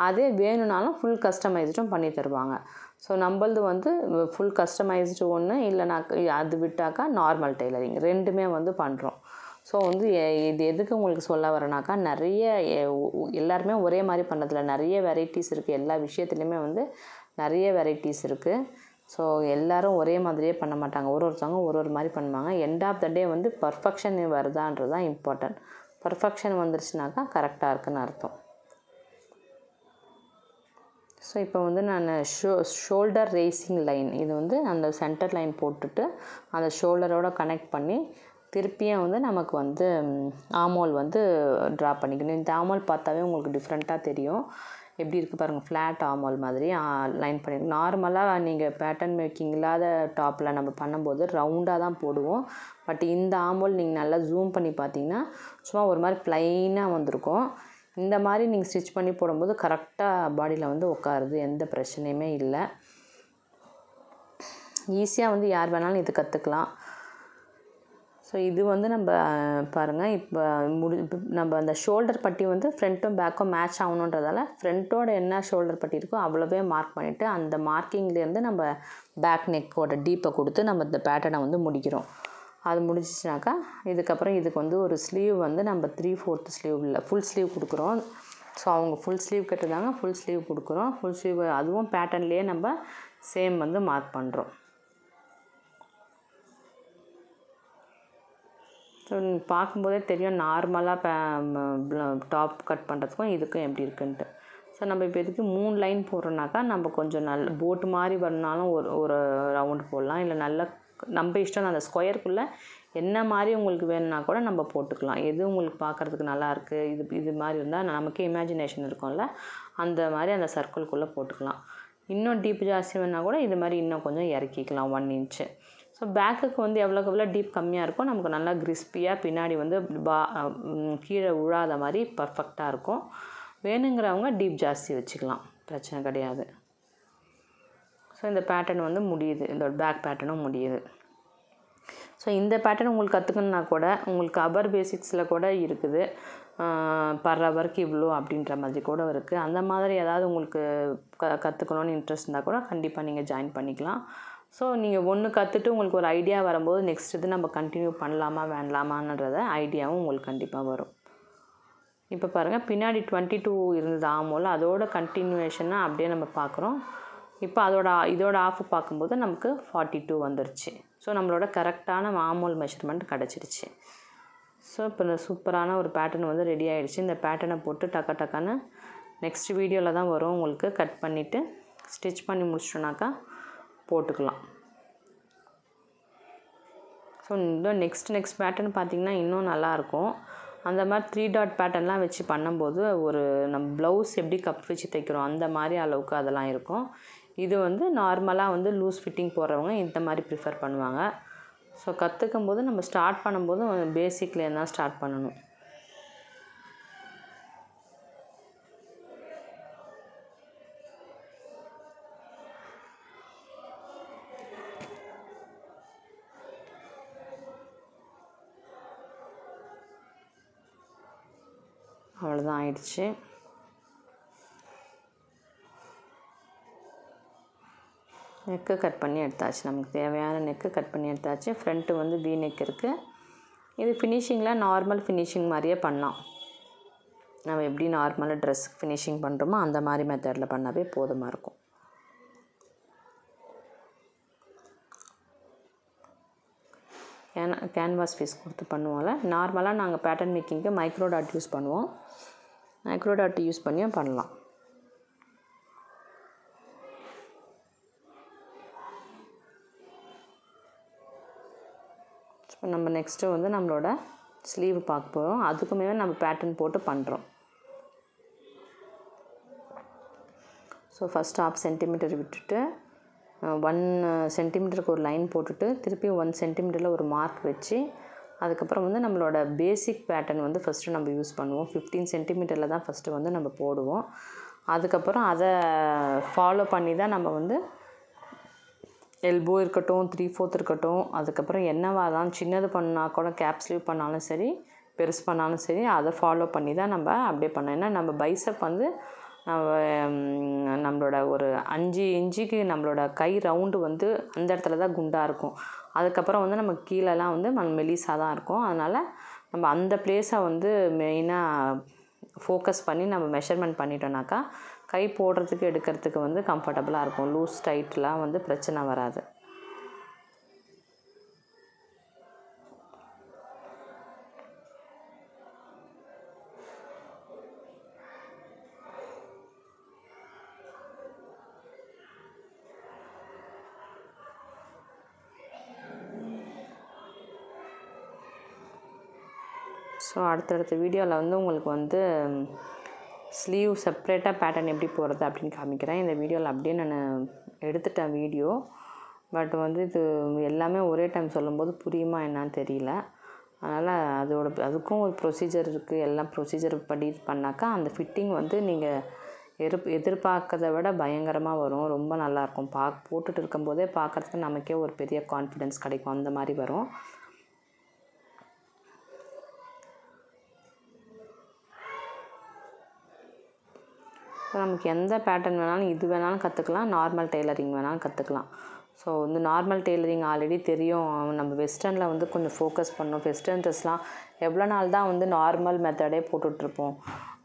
S1: அதே வேணும்னாலும் ஃபுல் கஸ்டமைஸ்டும் பண்ணி தருவாங்க. ஸோ நம்மளது வந்து ஃபுல் கஸ்டமைஸ்டு ஒன்று, இல்லைனா அது விட்டாக்கா நார்மல் டெய்லரிங் ரெண்டுமே வந்து பண்ணுறோம். ஸோ வந்து இது எதுக்கு உங்களுக்கு சொல்ல வரேனாக்கா நிறைய எல்லாருமே ஒரே மாதிரி பண்ணுறதில்ல, நிறைய வெரைட்டிஸ் இருக்குது. எல்லா விஷயத்துலையுமே வந்து நிறைய வெரைட்டிஸ் இருக்குது. ஸோ எல்லோரும் ஒரே மாதிரியே பண்ண மாட்டாங்க, ஒருத்தவங்க ஒரு மாதிரி பண்ணுவாங்க. எண்ட் ஆஃப் த டே வந்து பர்ஃபெக்ஷன் வருதான்றது தான் இம்பார்ட்டன்ட். பர்ஃபெக்ஷன் வந்துருச்சுனாக்கா கரெக்டாக இருக்குதுன்னு அர்த்தம். ஸோ இப்போ வந்து நான் ஷோல்டர் ரேசிங் லைன் இது வந்து அந்த சென்டர் லைன் போட்டுட்டு அந்த ஷோல்டரோட கனெக்ட் பண்ணி திருப்பியும் வந்து நமக்கு வந்து ஆமோல் வந்து ட்ரா பண்ணிக்கணும். இந்த ஆமோல் பார்த்தாவே உங்களுக்கு டிஃப்ரெண்ட்டாக தெரியும். எப்படி இருக்குது பாருங்கள், ஃப்ளாட் ஆமோல் மாதிரி லைன் பண்ணியிருக்கோம். நார்மலாக நீங்கள் பேட்டர்ன் மேக்கிங் இல்லாத டாப்பில் நம்ம பண்ணும்போது ரவுண்டாக தான் போடுவோம். பட் இந்த ஆமோல் நீங்கள் நல்லா ஜூம் பண்ணி பார்த்தீங்கன்னா சும்மா ஒரு மாதிரி ப்ளைனாக வந்திருக்கும். இந்த மாதிரி நீங்கள் ஸ்டிச் பண்ணி போடும்போது கரெக்டாக பாடியில் வந்து உட்காருது, எந்த பிரச்சனையுமே இல்லை. ஈஸியாக வந்து யார் வேணாலும் இது கற்றுக்கலாம். ஸோ இது வந்து நம்ம பாருங்கள் இப்போ நம்ம அந்த ஷோல்டர் பட்டி வந்து ஃப்ரண்ட்டும் பேக்கும் மேட்ச் ஆகணுன்றதால ஃப்ரண்ட்டோட என்ன ஷோல்டர் பட்டி இருக்கோ அவ்வளோவே மார்க் பண்ணிவிட்டு அந்த மார்க்கிங்லேருந்து நம்ம பேக் நெக்கோட டீப்பை கொடுத்து நம்ம இந்த பேட்டர்னை வந்து முடிக்கிறோம். அது முடிச்சிச்சுனாக்கா இதுக்கப்புறம் இதுக்கு வந்து ஒரு ஸ்லீவ் வந்து நம்ம 3/4 ஸ்லீவ் இல்லை ஃபுல் ஸ்லீவ் கொடுக்குறோம். ஸோ அவங்க ஃபுல் ஸ்லீவ் கட்டுதாங்க, ஃபுல் ஸ்லீவ் கொடுக்குறோம். ஃபுல் ஸ்லீவ் அதுவும் பேட்டர்ன்லேயே நம்ம சேம் வந்து மார்க் பண்ணுறோம். ஸோ பார்க்கும்போதே தெரியும் நார்மலாக டாப் கட் பண்ணுறதுக்கும் இதுக்கும் எப்படி இருக்குன்ட்டு. ஸோ நம்ம இப்போ இதுக்கு 3 லைன் போடுறோன்னாக்கா நம்ம கொஞ்சம் நல்ல போட்டு மாதிரி வரனாலும் ஒரு ரவுண்டு போடலாம். இல்லை நல்ல நம்ம இஷ்டம் அந்த ஸ்கொயருக்குள்ளே என்ன மாதிரி உங்களுக்கு வேணும்னா கூட நம்ம போட்டுக்கலாம். எது உங்களுக்கு பார்க்குறதுக்கு நல்லாயிருக்கு, இது மாதிரி இருந்தால் நமக்கே இமேஜினேஷன் இருக்கும்ல, அந்த மாதிரி அந்த சர்க்கிள்குள்ளே போட்டுக்கலாம். இன்னும் டீப் ஜாஸ்தி வேணால் கூட இது மாதிரி இன்னும் கொஞ்சம் இறக்கிக்கலாம் 1 இன்ச்சு. ஸோ பேக்குக்கு வந்து எவ்வளோக்கு எவ்வளோ டீப் கம்மியாக இருக்கும் நமக்கு நல்லா கிறிஸ்பியாக பின்னாடி வந்து கீழே விழாத மாதிரி பர்ஃபெக்டாக இருக்கும். வேணுங்கிறவங்க டீப் ஜாஸ்தி வச்சுக்கலாம், பிரச்சனை கிடையாது. ஸோ இந்த பேட்டர்ன் வந்து முடியுது, இந்த பேக் பேட்டர்னும் முடியுது. ஸோ இந்த பேட்டர்ன் உங்களுக்கு கற்றுக்கணுன்னா கூட உங்களுக்கு அபர் பேசிக்ஸில் கூட இருக்குது, பர் ஹவருக்கு இவ்வளோ அப்படின்ற மாதிரி கூட இருக்குது. அந்த மாதிரி ஏதாவது உங்களுக்கு கற்றுக்கணுன்னு இன்ட்ரெஸ்ட் இருந்தால் கூட கண்டிப்பாக நீங்கள் ஜாயின் பண்ணிக்கலாம். ஸோ நீங்கள் ஒன்று கற்றுட்டு உங்களுக்கு ஒரு ஐடியா வரும்போது நெக்ஸ்ட் இது நம்ம கண்டினியூ பண்ணலாமா வேண்டாமான்றத ஐடியாவும் உங்களுக்கு கண்டிப்பாக வரும். இப்போ பாருங்கள் பின்னாடி 22 இருந்தது ஆமோல், அதோட கண்டினியூவேஷனாக அப்படியே நம்ம பார்க்குறோம். இப்போ இதோட ஆஃப் பார்க்கும்போது நமக்கு 42 வந்துருச்சு. ஸோ நம்மளோட கரெக்டான ஆமோல் மெஷர்மெண்ட் கிடச்சிருச்சு. ஸோ இப்போ சூப்பரான ஒரு பேட்டர்ன் வந்து ரெடி ஆகிடுச்சு. இந்த பேட்டர்னை போட்டு டக்கான்னு நெக்ஸ்ட் வீடியோவில் தான் வரும். உங்களுக்கு கட் பண்ணிவிட்டு ஸ்டிச் பண்ணி முடிச்சிட்டோன்னாக்கா போட்டுக்கலாம். ஸோ இன்னும் நெக்ஸ்ட் பேட்டர்ன் பார்த்திங்கன்னா இன்னும் நல்லாயிருக்கும். அந்த மாதிரி 3 டாட் பேட்டர்ன்லாம் வச்சு பண்ணும்போது ஒரு நம்ம ப்ளவுஸ் எப்படி கப் வச்சு தைக்கிறோம் அந்த மாதிரி அளவுக்கு அதெல்லாம் இருக்கும். இது வந்து நார்மலாக வந்து லூஸ் ஃபிட்டிங் போடுறவங்க இந்த மாதிரி ப்ரிஃபர் பண்ணுவாங்க. ஸோ கற்றுக்கும் போது நம்ம ஸ்டார்ட் பண்ணும்போது பேசிக்லேருந்து தான் ஸ்டார்ட் பண்ணணும். அவ்வளோதான் ஆயிடுச்சு. நெக்கு கட் பண்ணி எடுத்தாச்சு. நமக்கு தேவையான நெக்கு கட் பண்ணி எடுத்தாச்சு. ஃப்ரண்ட்டு வந்து வி நெக் இருக்குது. இது ஃபினிஷிங்கில் நார்மல் ஃபினிஷிங் மாதிரியே பண்ணலாம். நம்ம எப்படி நார்மலாக ட்ரெஸ்ஸுக்கு ஃபினிஷிங் பண்ணுறோமோ அந்த மாதிரி மெத்தடில் பண்ணாவே போதுமாக இருக்கும். கேன்வாஸ் பீஸ் கொடுத்து பண்ணுவோம்ல, நார்மலாக நாங்கள் பேட்டர்ன் மேக்கிங்க்கு மைக்ரோ டாட் யூஸ் பண்ணுவோம். மைக்ரோ டாட் யூஸ் பண்ணியும் பண்ணலாம். இப்போ நம்ம நெக்ஸ்ட்டு வந்து நம்மளோட ஸ்லீவ் பார்க்க போகிறோம். அதுக்குமே நம்ம பேட்டர்ன் போட்டு பண்ணுறோம். ஸோ ஃபஸ்ட் 1/2 சென்டிமீட்டர் விட்டுட்டு 1 சென்டிமீட்டருக்கு ஒரு லைன் போட்டுட்டு திருப்பி 1 சென்டிமீட்டரில் ஒரு மார்க் வச்சு அதுக்கப்புறம் வந்து நம்மளோட பேசிக் பேட்டர்ன் வந்து ஃபஸ்ட்டு நம்ம யூஸ் பண்ணுவோம். 15 சென்டிமீட்டரில் தான் ஃபஸ்ட்டு வந்து நம்ம போடுவோம். அதுக்கப்புறம் அதை ஃபாலோ பண்ணி தான் நம்ம வந்து எல்போ இருக்கட்டும், 3/4 இருக்கட்டும், அதுக்கப்புறம் என்னவா தான் சின்னது பண்ணால் கூட கேப் ஸ்லீவ் பண்ணாலும் சரி, பெருசு பண்ணாலும் சரி, அதை ஃபாலோ பண்ணி தான் நம்ம அப்படியே பண்ணோம். ஏன்னா நம்ம பைசப் வந்து நம்மளோட ஒரு 5 இன்ச்சுக்கு நம்மளோட கை ரவுண்டு வந்து அந்த இடத்துல தான் குண்டாக இருக்கும். அதுக்கப்புறம் வந்து நம்ம கீழெல்லாம் வந்து மெலிசாக தான் இருக்கும். அதனால் நம்ம அந்த பிளேஸை வந்து மெயினாக ஃபோக்கஸ் பண்ணி நம்ம மெஷர்மெண்ட் பண்ணிட்டோம்னாக்கா கை போடுறதுக்கு எடுக்கிறதுக்கு வந்து கம்ஃபர்டபுளாக இருக்கும். லூஸ் டைட்லாம் வந்து பிரச்சனை வராது. ஸோ அடுத்தடுத்த வீடியோவில் வந்து உங்களுக்கு வந்து ஸ்லீவ் செப்ரேட்டாக பேட்டர்ன் எப்படி போடுறது அப்படின்னு காமிக்கிறேன். இந்த வீடியோவில் அப்படியே நான் எடுத்துட்டேன் வீடியோ. பட் வந்து இது எல்லாமே ஒரே டைம் சொல்லும்போது புரியுமா என்னான்னு தெரியல. அதனால் அதுக்கும் ஒரு ப்ரொசீஜர் இருக்குது. எல்லாம் ப்ரொசீஜர் படி பண்ணாக்கா அந்த ஃபிட்டிங் வந்து நீங்கள் எதிர்பார்க்கறத விட பயங்கரமாக வரும். ரொம்ப நல்லாயிருக்கும். போட்டுட்டு இருக்கும்போதே பார்க்குறதுக்கு நமக்கே ஒரு பெரிய கான்ஃபிடென்ஸ் கிடைக்கும். அந்த மாதிரி வரும். நமக்கு எந்த பேட்டர்ன் வேணாலும் இது வேணாலும் கற்றுக்கலாம், நார்மல் டெய்லரிங் வேணாலும் கற்றுக்கலாம். ஸோ வந்து நார்மல் டெய்லரிங் ஆல்ரெடி தெரியும். நம்ம வெஸ்டர்னில் வந்து கொஞ்சம் ஃபோக்கஸ் பண்ணோம். வெஸ்டர்ன் ட்ரெஸ்லாம் எவ்வளோ நாள் தான் வந்து நார்மல் மெத்தடே போட்டுட்ருப்போம்.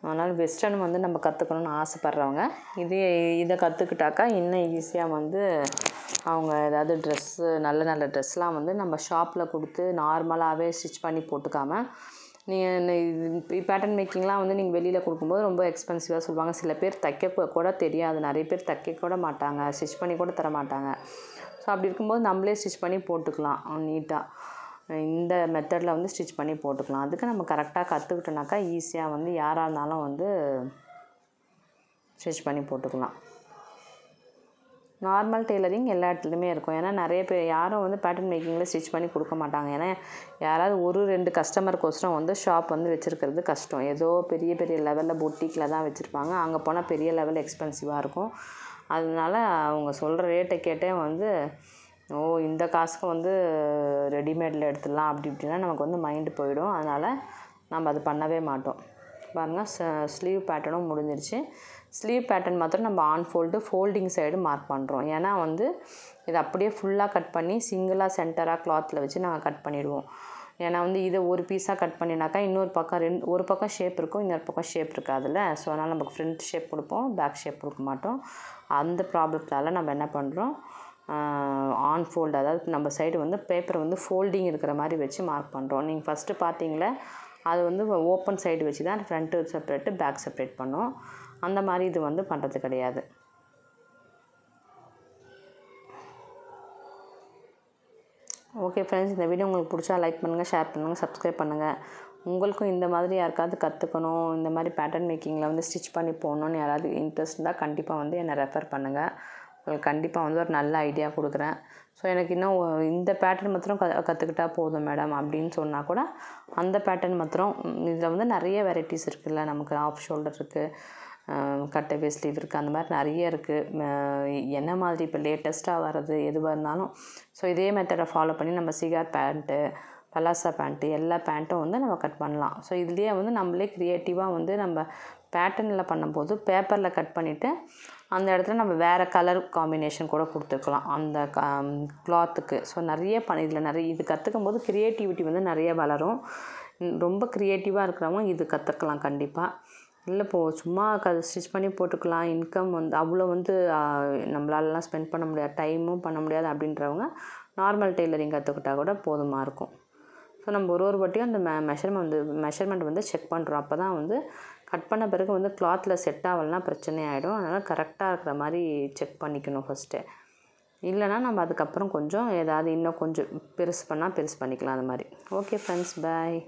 S1: அதனால் வெஸ்டர்ன் வந்து நம்ம கற்றுக்கணுன்னு ஆசைப்பட்றவங்க இதை கற்றுக்கிட்டாக்கா இன்னும் ஈஸியாக வந்து அவங்க ஏதாவது ட்ரெஸ்ஸு நல்ல நல்ல ட்ரெஸ்லாம் வந்து நம்ம ஷாப்பில் கொடுத்து நார்மலாகவே ஸ்டிச் பண்ணி போட்டுக்காமல் நீங்கள் பேட்டர்ன் மேக்கிங்லாம் வந்து நீங்கள் வெளியில் கொடுக்கும்போது ரொம்ப எக்ஸ்பென்சிவாக சொல்லுவாங்க. சில பேர் தைக்க கூட தெரியாது. நிறைய பேர் தைக்க கூட மாட்டாங்க. ஸ்டிச் பண்ணி கூட தர மாட்டாங்க. ஸோ அப்படி இருக்கும்போது நம்மளே ஸ்டிச் பண்ணி போட்டுக்கலாம் நீட்டாக. இந்த மெத்தடில் வந்து ஸ்டிச் பண்ணி போட்டுக்கலாம். அதுக்கு நம்ம கரெக்டாக கற்றுக்கிட்டோன்னாக்கா ஈஸியாக வந்து யாராக இருந்தாலும் வந்து ஸ்டிச் பண்ணி போட்டுக்கலாம். நார்மல் டெய்லரிங் எல்லா இடத்துலையுமே இருக்கும். ஏன்னா நிறைய பேர் யாரும் வந்து பேட்டர்ன் மேக்கிங்கில் ஸ்டிச் பண்ணி கொடுக்க மாட்டாங்க. ஏன்னா யாராவது 1-2 கஸ்டமருக்கோசரம் வந்து ஷாப் வந்து வச்சுருக்கிறது கஷ்டம். ஏதோ பெரிய பெரிய லெவலில் பொட்டிக்கில் தான் வச்சுருப்பாங்க. அங்கே போனால் பெரிய லெவல் எக்ஸ்பென்சிவாக இருக்கும். அதனால அவங்க சொல்கிற ரேட்டை கேட்டே வந்து இந்த காசுக்கு வந்து ரெடிமேடில் எடுத்துடலாம் அப்படி இப்படின்னா நமக்கு வந்து மைண்டு போயிடும். அதனால் நம்ம அது பண்ணவே மாட்டோம். பாருங்கள், ஸ்லீவ் பேட்டர்னும் முடிஞ்சிருச்சு. ஸ்லீவ் பேட்டர்ன் மாத்திரம் நம்ம ஃபோல்டிங் சைடு மார்க் பண்ணுறோம். ஏன்னா வந்து இதை அப்படியே ஃபுல்லாக கட் பண்ணி சிங்கிளாக சென்டராக கிளாத்தில் வச்சு நாங்கள் கட் பண்ணிவிடுவோம். ஏன்னா வந்து இதை ஒரு பீஸாக கட் பண்ணினாக்கா இன்னொரு பக்கம் ஒரு பக்கம் ஷேப் இருக்கும், இன்னொரு பக்கம் ஷேப் இருக்காதுல்ல. ஸோ அதனால் நமக்கு ஃப்ரண்ட் ஷேப் கொடுப்போம், பேக் ஷேப் கொடுக்க மாட்டோம். அந்த ப்ராப்ளத்தால் நம்ம என்ன பண்ணுறோம், ஃபோல்டு, அதாவது நம்ம சைடு வந்து பேப்பரை வந்து ஃபோல்டிங் இருக்கிற மாதிரி வச்சு மார்க் பண்ணுறோம். நீங்கள் ஃபஸ்ட்டு பார்த்தீங்களே அது வந்து ஓப்பன் சைடு வச்சு தான் ஃப்ரண்ட்டு செப்பரேட்டு பேக் செப்பரேட் பண்ணோம். அந்த மாதிரி இது வந்து பண்ணுறது கிடையாது. ஓகே ஃப்ரெண்ட்ஸ், இந்த வீடியோ உங்களுக்கு பிடிச்சா லைக் பண்ணுங்கள், ஷேர் பண்ணுங்கள், சப்ஸ்கிரைப் பண்ணுங்கள். உங்களுக்கும் இந்த மாதிரி யாருக்காவது கற்றுக்கணும், இந்த மாதிரி பேட்டர்ன் மேக்கிங்கில் வந்து ஸ்டிச் பண்ணி போகணுன்னு யாராவது இன்ட்ரெஸ்ட் இருந்தால் கண்டிப்பாக வந்து என்னை ரெஃபர் பண்ணுங்கள். உங்களுக்கு கண்டிப்பாக வந்து ஒரு நல்ல ஐடியா கொடுக்குறேன். ஸோ எனக்கு இன்னும் இந்த பேட்டர்ன் மாத்திரம் கற்றுக்கிட்டா போதும் மேடம் அப்படின்னு சொன்னால் கூட அந்த பேட்டர்ன் மாத்திரம் இதில் வந்து நிறைய வெரைட்டிஸ் இருக்குதுல்ல. நமக்கு ஆஃப் ஷோல்டர் இருக்குது, கட்டை வேஸ்ட் ஸ்லீவ் இருக்குது, அந்த மாதிரி நிறைய இருக்குது. என்ன மாதிரி இப்போ லேட்டஸ்ட்டாக வர்றது எதுவாக இருந்தாலும் ஸோ இதே மெத்தடை ஃபாலோ பண்ணி நம்ம சிகார் பேண்ட்டு, பலாசா பேண்ட்டு எல்லா பேண்ட்டும் வந்து நம்ம கட் பண்ணலாம். ஸோ இதுலேயே வந்து நம்மளே க்ரியேட்டிவாக வந்து நம்ம பேட்டர்னில் பண்ணும்போது பேப்பரில் கட் பண்ணிவிட்டு அந்த இடத்துல நம்ம வேறு கலர் காம்பினேஷன் கூட கொடுத்துருக்கலாம் அந்த கிளாத்துக்கு. ஸோ நிறைய இதில் நிறைய இது கற்றுக்கும் போது க்ரியேட்டிவிட்டி வந்து நிறைய வளரும். ரொம்ப க்ரியேட்டிவாக இருக்கிறவங்க இது கற்றுக்கலாம் கண்டிப்பாக. இல்லை சும்மா ஸ்டிச் பண்ணி போட்டுக்கலாம், இன்கம் வந்து அவ்வளோ வந்து நம்மளாலலாம் ஸ்பெண்ட் பண்ண முடியாது, டைமும் பண்ண முடியாது அப்படின்றவங்க நார்மல் டெய்லரிங் கற்றுக்கிட்டா கூட போதுமாக இருக்கும். ஸோ நம்ம ஒரு வாட்டியும் அந்த மெஷர்மெண்ட் வந்து செக் பண்ணுறோம். அப்போ தான் வந்து கட் பண்ண பிறகு வந்து கிளாத்தில் செட் ஆகலைன்னா பிரச்சனை ஆகிடும். அதனால் கரெக்டாக இருக்கிற மாதிரி செக் பண்ணிக்கணும் ஃபஸ்ட்டு. இல்லைனா நம்ம அதுக்கப்புறம் கொஞ்சம் ஏதாவது இன்னும் கொஞ்சம் பெருசு பண்ணிக்கலாம் அது மாதிரி. ஓகே ஃப்ரெண்ட்ஸ், பாய்.